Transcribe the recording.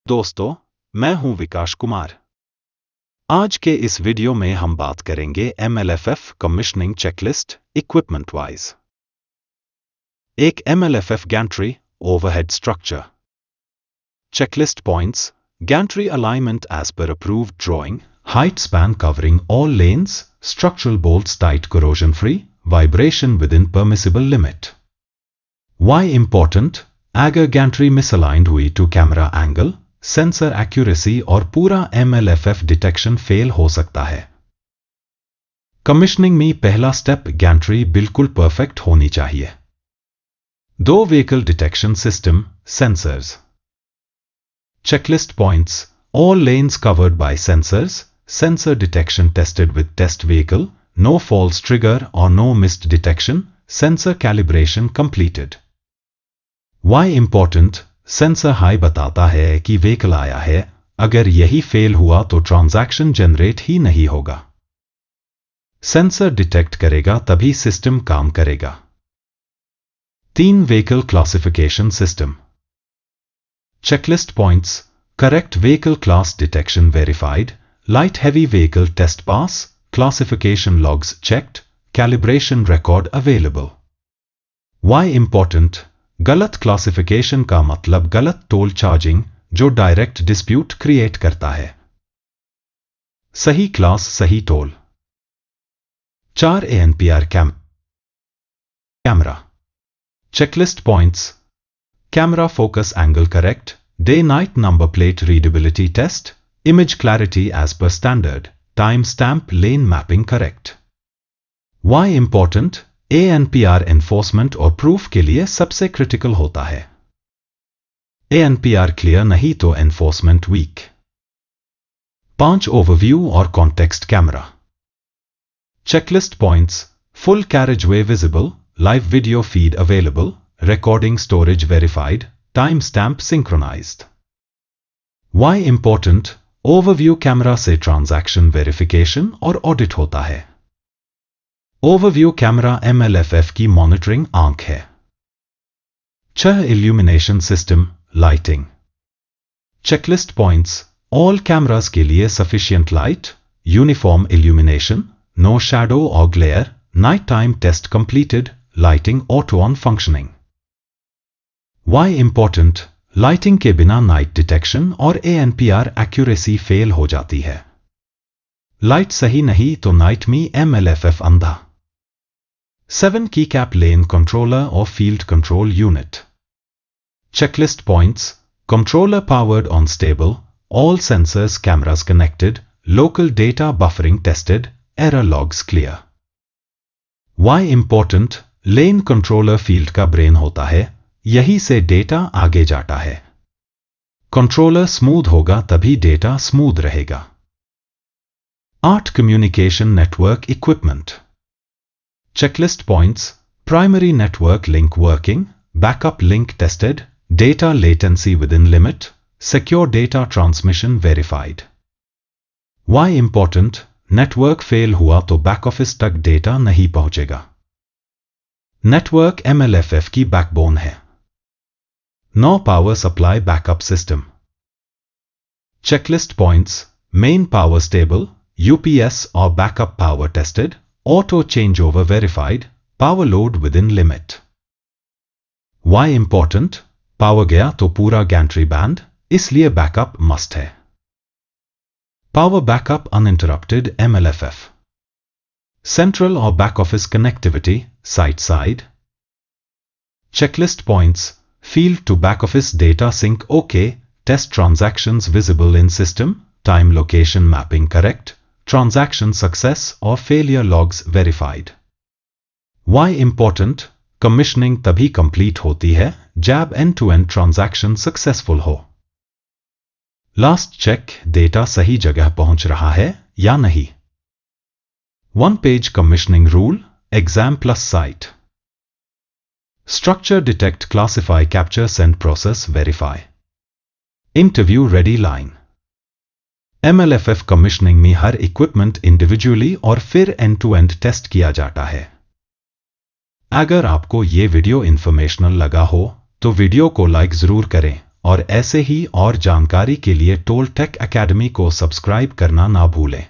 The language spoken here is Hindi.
दोस्तों, मैं हूं विकास कुमार। आज के इस वीडियो में हम बात करेंगे MLFF commissioning checklist equipment wise. एक MLFF gantry overhead structure checklist points gantry alignment as per approved drawing height span covering all lanes structural bolts tight corrosion free vibration within permissible limit. Why important? अगर गैंट्री मिसअलाइंड हुई to camera angle sensor accuracy और पूरा MLFF डिटेक्शन फेल हो सकता है। कमीशनिंग में पहला स्टेप गैंट्री बिल्कुल परफेक्ट होनी चाहिए। 2 vehicle detection system sensors checklist points all lanes covered by sensors sensor detection tested with test vehicle no false trigger or no missed detection sensor calibration completed. Why important? Sensor high बताता है कि व्हीकल आया है, अगर यही फेल हुआ तो ट्रांजैक्शन जनरेट ही नहीं होगा। सेंसर डिटेक्ट करेगा तभी सिस्टम काम करेगा। 3 vehicle classification system checklist points correct vehicle class detection verified light heavy vehicle test pass classification logs checked calibration record available. Why important? गलत क्लासिफिकेशन का मतलब गलत टोल चार्जिंग जो डायरेक्ट डिस्प्यूट क्रिएट करता है। सही क्लास सही toll. 4 ANPR camera checklist points camera focus angle correct day night number plate readability test image clarity edge पर standard time stamp lane mapping correct. Y important? ANPR enforcement और प्रूफ के लिए सबसे क्रिटिकल होता है। ANPR क्लियर नहीं तो एनफोर्समेंट वीक। 5 ओवरव्यू और context camera checklist points full carriageway visible live video feed available recording storage verified time stamp synchronised. Why important? Overview camera से ट्रांजैक्शन वेरिफिकेशन और ऑडिट होता है। ओवरव्यू कैमरा MLFF की मॉनिटरिंग आंख है। 6 illumination system lighting checklist points all cameras के लिए sufficient light uniform illumination no shadow और glare night time test completed lighting auto on functioning. Y important? Lighting के बिना नाइट डिटेक्शन और ANPR एक्यूरेसी फेल हो जाती है। लाइट सही नहीं तो नाइट में MLFF अंधा। 7 keycap lane controller or field control unit checklist points controller powered on stable all sensors cameras connected local data buffering tested error logs clear. Why important? lane controller field का ब्रेन होता है, यही से डेटा आगे जाता है। कंट्रोलर स्मूथ होगा तभी डेटा स्मूथ रहेगा। 8 communication network equipment checklist points primary network link working backup link tested data latency within limit secure data transmission verified. Why important? Network fail हुआ तो बैक ऑफिस तक डेटा नहीं पहुंचेगा। नेटवर्क MLFF की बैकबोन है। 9 power supply backup system checklist points main power stable UPS और backup power tested auto changeover verified power load within limit. Why important? Power गया तो पूरा गैंट्री बैंड, इसलिए बैकअप मस्ट है। Power backup uninterrupted MLFF central और back office connectivity side side checklist points field to back office data sync OK test transactions visible in system time location mapping correct transaction success or failure logs verified. Why important? Commissioning तभी कंप्लीट होती है जब end-to-end transaction successful हो। लास्ट चेक डेटा सही जगह पहुंच रहा है या नहीं। 1 page commissioning rule exam plus site structure detect classify capture send process verify interview ready line. MLFF commissioning में हर इक्विपमेंट इंडिविजुअली और फिर एंड टू एंड टेस्ट किया जाता है। अगर आपको ये वीडियो इंफॉर्मेशनल लगा हो तो वीडियो को लाइक जरूर करें और ऐसे ही और जानकारी के लिए टोल टेक एकेडमी को सब्सक्राइब करना ना भूलें।